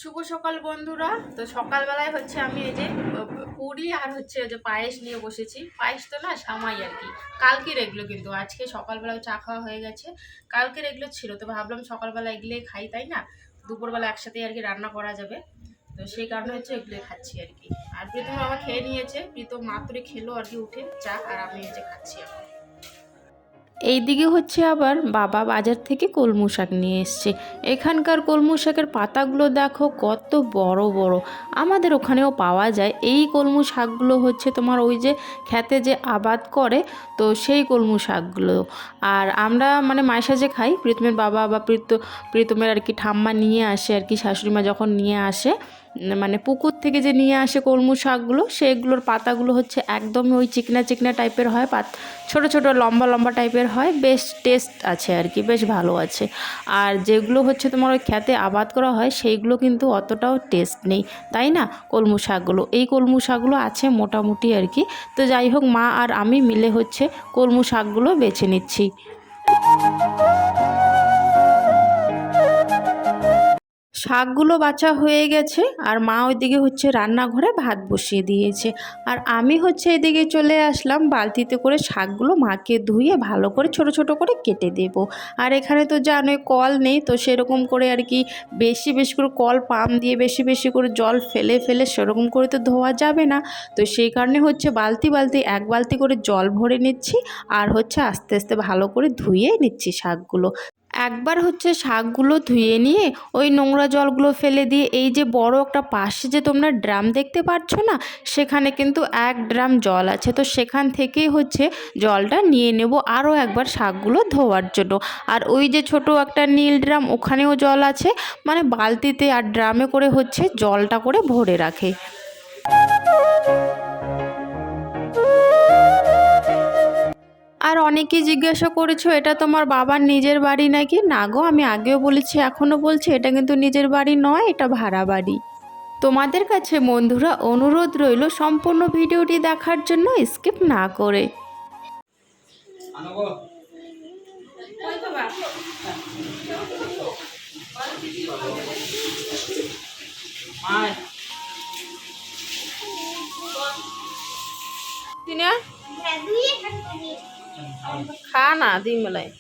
শুভ সকাল বন্ধুরা। তো সকালবেলায় হচ্ছে আমি এই যে পুরি আর হচ্ছে যে পায়েস নিয়ে বসেছি। পায়েস তো না, সামাই আর কি। কালকের এগুলো, কিন্তু আজকে সকালবেলায় চা খাওয়া হয়ে গেছে। কালকের এগুলো ছিল, তো ভাবলাম সকালবেলা এগুলোই খাই, তাই না? দুপুরবেলা একসাথে আর কি রান্না করা যাবে। তো সেই কারণে হচ্ছে এগুলোই খাচ্ছি আর কি। আর প্রীতম আমার খেয়ে নিয়েছে, প্রীতম মাত্র খেলো আর কি উঠে চা, আর আমি এই যে খাচ্ছি এখন। এইদিকে হচ্ছে আবার বাবা বাজার থেকে কলমু শাক নিয়ে এসছে। এখানকার কলমু শাকের পাতাগুলো দেখো কত বড় বড়। আমাদের ওখানেও পাওয়া যায় এই কলমু শাকগুলো, হচ্ছে তোমার ওই যে খেতে যে আবাদ করে, তো সেই কলমু শাকগুলো। আর আমরা মানে মায়ের সাথে খাই, প্রীতমের বাবা বা প্রীতমের আর কি ঠাম্মা নিয়ে আসে আর কি, শাশুড়িমা যখন নিয়ে আসে মানে পুকুর থেকে যে নিয়ে আসে কলমু শাকগুলো, সেগুলোর পাতাগুলো হচ্ছে একদমই ওই চিকনা চিকনা টাইপের হয়, ছোট ছোট লম্বা লম্বা টাইপের হয়, বেশ টেস্ট আছে আর কি, বেশ ভালো আছে। আর যেগুলো হচ্ছে তোমার ওই খেতে আবাদ করা হয় সেইগুলো কিন্তু অতটাও টেস্ট নেই, তাই না? কলমু শাকগুলো, এই কলমু শাকগুলো আছে মোটামুটি আর কি। তো যাই হোক, মা আর আমি মিলে হচ্ছে কলমু শাকগুলো বেছে নিচ্ছি। শাকগুলো বাছা হয়ে গেছে, আর মা ওইদিকে হচ্ছে রান্নাঘরে ভাত বসিয়ে দিয়েছে। আর আমি হচ্ছে এদিকে চলে আসলাম, বালতিতে করে শাকগুলো মাকে ধুয়ে ভালো করে ছোট ছোট করে কেটে দেব। আর এখানে তো জানোই কল নেই, তো সেরকম করে আর কি বেশি বেশি করে কল পাম্প দিয়ে বেশি বেশি করে জল ফেলে ফেলে সেরকম করে তো ধোয়া যাবে না। তো সেই কারণে হচ্ছে বালতি বালতি এক বালতি করে জল ভরে নিচ্ছি, আর হচ্ছে আস্তে আস্তে ভালো করে ধুয়ে নিচ্ছি শাকগুলো। একবার হচ্ছে শাকগুলো ধুয়ে নিয়ে ওই নোংরা জলগুলো ফেলে দিয়ে এই যে বড় একটা পাশে যে তোমরা ড্রাম দেখতে পাচ্ছ না, সেখানে কিন্তু 1 ড্রাম জল আছে, তো সেখান থেকেই হচ্ছে জলটা নিয়ে নেব আরও একবার শাকগুলো ধোয়ার জন্য। আর ওই যে ছোট একটা নীল ড্রাম, ওখানেও জল আছে, মানে বালতিতে আর ড্রামে করে হচ্ছে জলটা করে ভরে রাখে। আর অনেকেই জিজ্ঞাসা করেছো এটা তোমার বাবার নিজের বাড়ি নাকি? না গো, আমি আগেও বলেছি এখনও বলছি, এটা কিন্তু নিজের বাড়ি নয়, এটা ভাড়া বাড়ি। তোমাদের কাছে বন্ধুরা অনুরোধ রইল সম্পূর্ণ ভিডিওটি দেখার জন্য, স্কিপ না করে। খা না দিন বেলায়।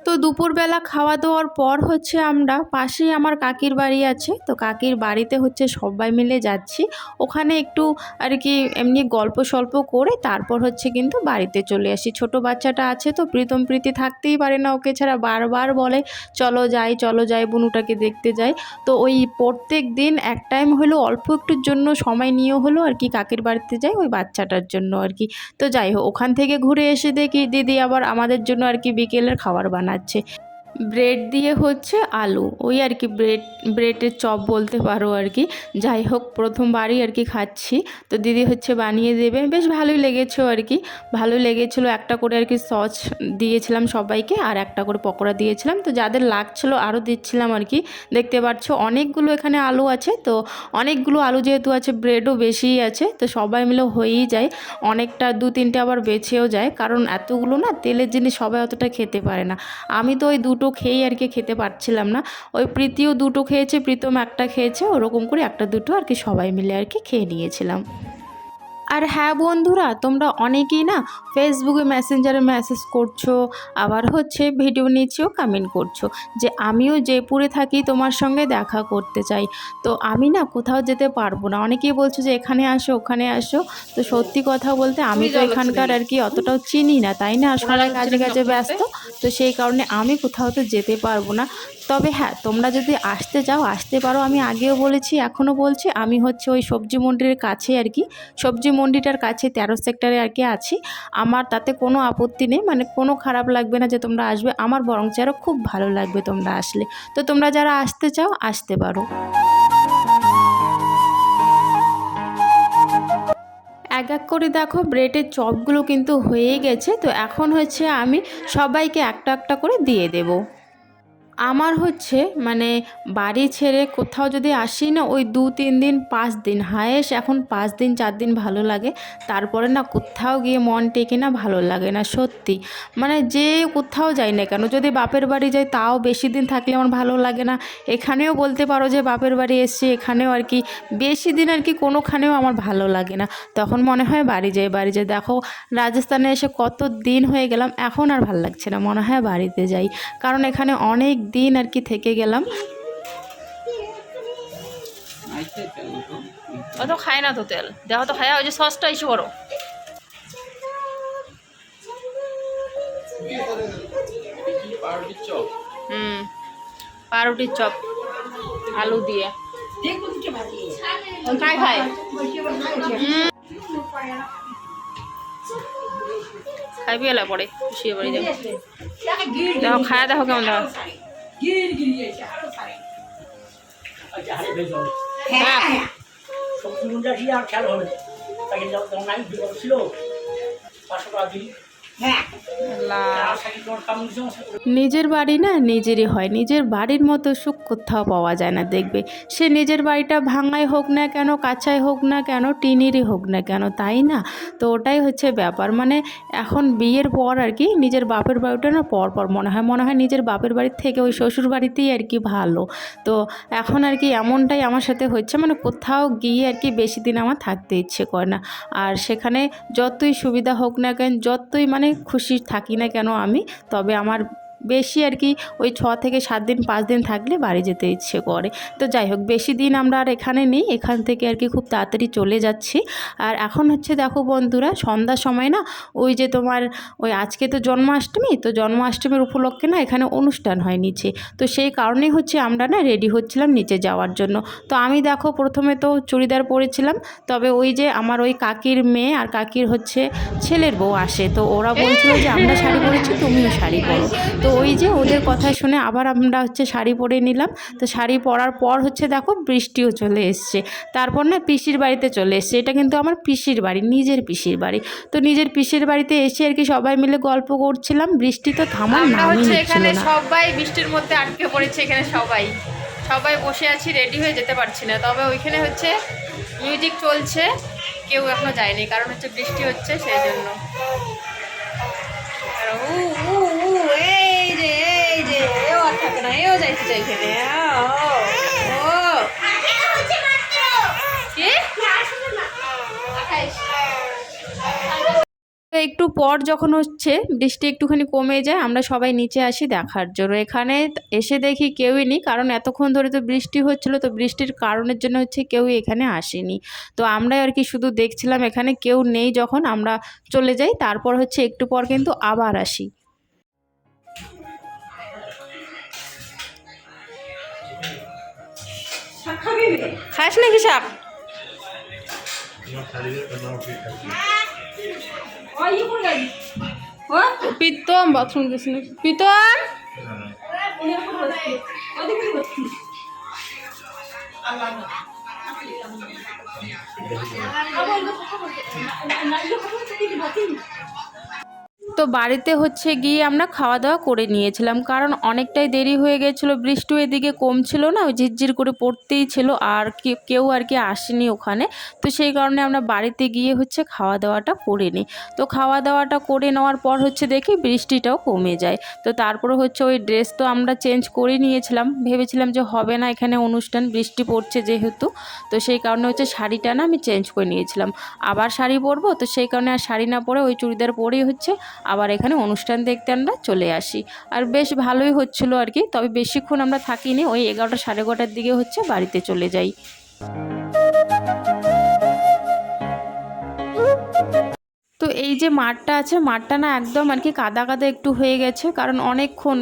তো দুপুরবেলা খাওয়া দাওয়ার পর হচ্ছে আমরা পাশেই আমার কাকির বাড়ি আছে, তো কাকির বাড়িতে হচ্ছে সবাই মিলে যাচ্ছি। ওখানে একটু আর কি এমনি গল্প সল্প করে তারপর হচ্ছে কিন্তু বাড়িতে চলে আসি। ছোট বাচ্চাটা আছে, তো প্রীতি থাকতেই পারে না, ওকে ছাড়া বারবার বলে চলো যাই বুনুটাকে দেখতে যাই। তো ওই প্রত্যেক দিন এক টাইম হলেও অল্প একটুর জন্য সময় নিয়েও হলো আর কি কাকির বাড়িতে যাই ওই বাচ্চাটার জন্য আর কি। তো যাই হোক, ওখান থেকে ঘুরে এসে দেখি দিদি আবার আমাদের জন্য আর কি বিকেলের খাবার বানাচ্ছে। ব্রেড দিয়ে হচ্ছে আলু, ওই আর কি ব্রেডের চপ বলতে পারো আর কি। যাই হোক, প্রথমবারই আর কি খাচ্ছি, তো দিদি হচ্ছে বানিয়ে দেবে, বেশ ভালোই লেগেছে আর কি। ভালোই লেগেছিলো, একটা করে আর কি সস দিয়েছিলাম সবাইকে, আর একটা করে পকোড়া দিয়েছিলাম, তো যাদের লাগছিলো আরও দিচ্ছিলাম আর কি। দেখতে পাচ্ছ অনেকগুলো এখানে আলু আছে, তো অনেকগুলো আলু যেহেতু আছে, ব্রেডও বেশিই আছে, তো সবাই মিলে হয়েই যায়। অনেকটা 2-3টে আবার বেঁচেও যায়, কারণ এতগুলো না তেলের জিনিস সবাই অতটা খেতে পারে না। আমি তো ওই দুটো খেয়েই আর কি খেতে পারছিলাম না। ওই প্রীতিও দুটো খেয়েছে, প্রীতম একটা খেয়েছে, ওরকম করে একটা দুটো আর কি সবাই মিলে আর কি খেয়ে নিয়েছিলাম। আর হ্যাঁ বন্ধুরা, তোমরা অনেকেই না ফেসবুকে মেসেঞ্জারে মেসেজ করছো, আবার হচ্ছে ভিডিও নিচেও কমেন্ট করছো যে আমিও জয়পুরে থাকি, তোমার সঙ্গে দেখা করতে চাই। তো আমি না কোথাও যেতে পারবো না, অনেকেই বলছো যে এখানে আসো ওখানে আসো। তো সত্যি কথা বলতে আমি তো এখানকার আর কি অতটাও চিনি না, তাই না? সবাই কাজে কাজে ব্যস্ত, তো সেই কারণে আমি কোথাও তো যেতে পারবো না। তবে হ্যাঁ, তোমরা যদি আসতে চাও আসতে পারো, আমি আগেও বলেছি এখনও বলছি, আমি হচ্ছে ওই সবজি মন্ডির কাছে আর কি, সবজি মন্ডিটার কাছে 13 সেক্টরে আর কি আছি। আমার তাতে কোনো আপত্তি নেই, মানে কোনো খারাপ লাগবে না যে তোমরা আসবে, আমার বরং আরও খুব ভালো লাগবে তোমরা আসলে। তো তোমরা যারা আসতে চাও আসতে পারো। এক এক করে দেখো ব্রেডের চপগুলো কিন্তু হয়ে গেছে, তো এখন হচ্ছে আমি সবাইকে একটা একটা করে দিয়ে দেবো। আমার হচ্ছে মানে বাড়ি ছেড়ে কোথাও যদি আসি না, ওই 2-3 দিন 5 দিন হায়েস্ট, এখন 5 দিন 4 দিন ভালো লাগে। তারপরে না কোথাও গিয়ে মন টেকে না, ভালো লাগে না সত্যি। মানে যে কোথাও যাই না কেন, যদি বাপের বাড়ি যাই তাও বেশি দিন থাকলে আমার ভালো লাগে না। এখানেও বলতে পারো যে বাপের বাড়ি এসছি, এখানেও আর কি বেশি দিন আর কি কোনোখানেও আমার ভালো লাগে না। তখন মনে হয় বাড়ি যাই বাড়ি যাই। দেখো রাজস্থানে এসে কত দিন হয়ে গেলাম, এখন আর ভালো লাগছে না, মনে হয় বাড়িতে যাই। কারণ এখানে অনেক দিন আর কি থেকে গেলাম। অত খায় না তো তেল, দেখো তো খায়, ওই যে সসটা ইস্যু করো। পাউরুটির চপ আলু দিয়ে খায় খায়। খাইবি এলা পরে শুয়ে পড়ে যাবে। দেখো খায়া দেখো কেমন দেখো। নিজের বাড়ি না নিজেরই হয়, নিজের বাড়ির মতো সুখ কোথাও পাওয়া যায় না দেখবে। সে নিজের বাড়িটা ভাঙাই হোক না কেন, কাঁচাই হোক না কেন, টিনেরই হোক না কেন, তাই না? তো ওটাই হচ্ছে ব্যাপার। মানে এখন বিয়ের পর আর কি নিজের বাপের বাড়িটা না পর পর মনে হয় নিজের বাপের বাড়ির থেকে ওই শ্বশুর বাড়িতেই আর কি ভালো। তো এখন আর কি এমনটাই আমার সাথে হচ্ছে, মানে কোথাও গিয়ে আর কি বেশি দিন আমার থাকতে ইচ্ছে করে না। আর সেখানে যতই সুবিধা হোক না কেন, যতই মানে খুশি থাকি না কেন আমি, তবে আমার বেশি আর কি ওই 6 থেকে 7 দিন 5 দিন থাকলে বাড়ি যেতে ইচ্ছে করে। তো যাই হোক, বেশি দিন আমরা আর এখানে নেই, এখান থেকে আর কি খুব তাড়াতাড়ি চলে যাচ্ছি। আর এখন হচ্ছে দেখো বন্ধুরা, সন্ধ্যার সময় না ওই যে তোমার ওই আজকে তো জন্মাষ্টমী, তো জন্মাষ্টমীর উপলক্ষে না এখানে অনুষ্ঠান হয় নিচে। তো সেই কারণেই হচ্ছে আমরা না রেডি হচ্ছিলাম নিচে যাওয়ার জন্য। তো আমি দেখো প্রথমে তো চুড়িদার পরেছিলাম, তবে ওই যে আমার ওই কাকির মেয়ে আর কাকির হচ্ছে ছেলের বউ আসে, তো ওরা বলছিল যে আমরা শাড়ি পরেছি, তুমিও শাড়ি পরো। তো ওই যে ওদের কথা শুনে আবার আমরা হচ্ছে শাড়ি পরে নিলাম। তো শাড়ি পরার পর হচ্ছে দেখো বৃষ্টিও চলে এসছে। তারপর না পিসির বাড়িতে চলে এসছে, এটা কিন্তু আমার পিসির বাড়ি, নিজের পিসির বাড়ি। তো নিজের পিসির বাড়িতে এসে আর কি সবাই মিলে গল্প করছিলাম, বৃষ্টি তো থামার নামই নিচ্ছিল এখানে না। সবাই বৃষ্টির মধ্যে আটকে পড়েছে, এখানে সবাই সবাই বসে আছি, রেডি হয়ে যেতে পারছি না। তবে ওইখানে হচ্ছে মিউজিক চলছে, কেউ এখনো যায়নি, কারণ হচ্ছে বৃষ্টি হচ্ছে সেই জন্য। আর এই যে এও আর থাকে না, এও যাইতে চাই এখানে। তো একটু পর যখন হচ্ছে বৃষ্টি একটুখানি কমে যায়, আমরা সবাই নিচে আসি দেখার জন্য। এখানে এসে দেখি কেউই নেই, কারণ এতক্ষণ ধরে তো বৃষ্টি হচ্ছিল, তো বৃষ্টির কারণের জন্য হচ্ছে কেউই এখানে আসেনি। তো আমরাই আর কি শুধু দেখছিলাম, এখানে কেউ নেই যখন আমরা চলে যাই। তারপর হচ্ছে একটু পর কিন্তু আবার আসি। খাস নাকি শাক? প্রীতম বাথরুম গেছে নাকি? প্রীতম তো বাড়িতে হচ্ছে গিয়ে আমরা খাওয়া দাওয়া করে নিয়েছিলাম, কারণ অনেকটাই দেরি হয়ে গেছিলো। বৃষ্টিও এদিকে কমছিল না, ওই ঝিরঝির করে পড়তেই ছিল, আর কেউ আর কি আসেনি ওখানে। তো সেই কারণে আমরা বাড়িতে গিয়ে হচ্ছে খাওয়া দাওয়াটা করে নিই। তো খাওয়া দাওয়াটা করে নেওয়ার পর হচ্ছে দেখি বৃষ্টিটাও কমে যায়। তো তারপরে হচ্ছে ওই ড্রেস তো আমরা চেঞ্জ করে নিয়েছিলাম, ভেবেছিলাম যে হবে না এখানে অনুষ্ঠান, বৃষ্টি পড়ছে যেহেতু। তো সেই কারণে হচ্ছে শাড়িটা না আমি চেঞ্জ করে নিয়েছিলাম, আবার শাড়ি পরবো। তো সেই কারণে আর শাড়ি না পরে ওই চুড়িদার পরেই হচ্ছে আবার এখানে অনুষ্ঠান দেখতে আমরা চলে আসি। আর বেশ ভালোই হচ্ছিল আর কি, তবে বেশিক্ষণ আমরা থাকিনি, ওই 11টা সাড়ে 11টার দিকে হচ্ছে বাড়িতে চলে যাই। তো এই যে মাঠটা আছে, মাঠটা না একদম আর কি কাদা কাদা একটু হয়ে গেছে, কারণ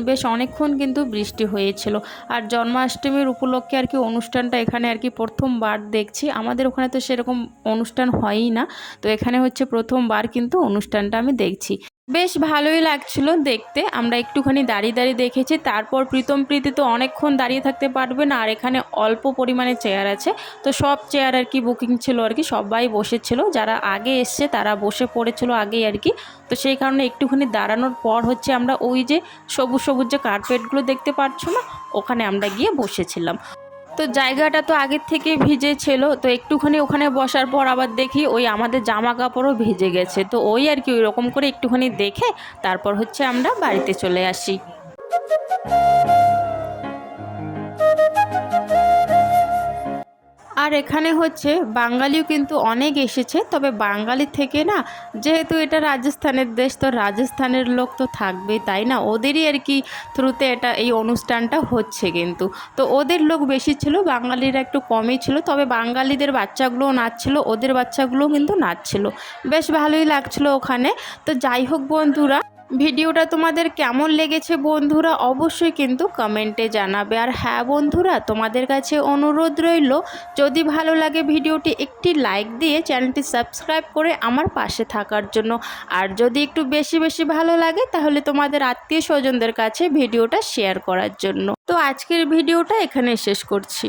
বেশ অনেকক্ষণ কিন্তু বৃষ্টি হয়েছিল। আর জন্মাষ্টমীর উপলক্ষে আর কি অনুষ্ঠানটা এখানে আর কি প্রথমবার দেখছি। আমাদের ওখানে তো সেরকম অনুষ্ঠান হয়ই না, তো এখানে হচ্ছে প্রথমবার কিন্তু অনুষ্ঠানটা আমি দেখছি। বেশ ভালোই লাগছিল দেখতে। আমরা একটুখানি দাঁড়িয়ে দাঁড়িয়ে দেখেছি। তারপর প্রীতম প্রীতি তো অনেকক্ষণ দাঁড়িয়ে থাকতে পারবে না, আর এখানে অল্প পরিমাণে চেয়ার আছে, তো সব চেয়ার আর কি বুকিং ছিল আর কি, সবাই বসেছিল, যারা আগে এসছে তারা বসে পড়েছিল আগেই আর কি। তো সেই কারণে একটুখানি দাঁড়ানোর পর হচ্ছে আমরা ওই যে সবুজ সবুজ যে কার্পেটগুলো দেখতে পাচ্ছ না, ওখানে আমরা গিয়ে বসেছিলাম। তো জায়গাটা তো আগের থেকে ভিজে ছিল, তো একটুখানি ওখানে বসার পর আবার দেখি ওই আমাদের জামা কাপড়ও ভিজে গেছে, তো ওই আর কি ওই রকম করে একটুখানি দেখে তারপর হচ্ছে আমরা বাড়িতে চলে আসি। আর এখানে হচ্ছে বাঙালিও কিন্তু অনেক এসেছে, তবে বাঙালির থেকে না, যেহেতু এটা রাজস্থানের দেশ, তো রাজস্থানের লোক তো থাকবেই, তাই না, ওদেরই আর কি থ্রুতে এটা এই অনুষ্ঠানটা হচ্ছে কিন্তু। তো ওদের লোক বেশি ছিল, বাঙালিরা একটু কমই ছিল, তবে বাঙালিদের বাচ্চাগুলোও নাচছিল, ওদের বাচ্চাগুলোও কিন্তু নাচছিল, বেশ ভালোই লাগছিল ওখানে। তো যাই হোক বন্ধুরা, ভিডিওটা তোমাদের কেমন লেগেছে বন্ধুরা অবশ্যই কিন্তু কমেন্টে জানাবে। আর হ্যাঁ বন্ধুরা, তোমাদের কাছে অনুরোধ রইল, যদি ভালো লাগে ভিডিওটি একটি লাইক দিয়ে চ্যানেলটি সাবস্ক্রাইব করে আমার পাশে থাকার জন্য। আর যদি একটু বেশি বেশি ভালো লাগে তাহলে তোমাদের আত্মীয় স্বজনদের কাছে ভিডিওটা শেয়ার করার জন্য। তো আজকের ভিডিওটা এখানে শেষ করছি।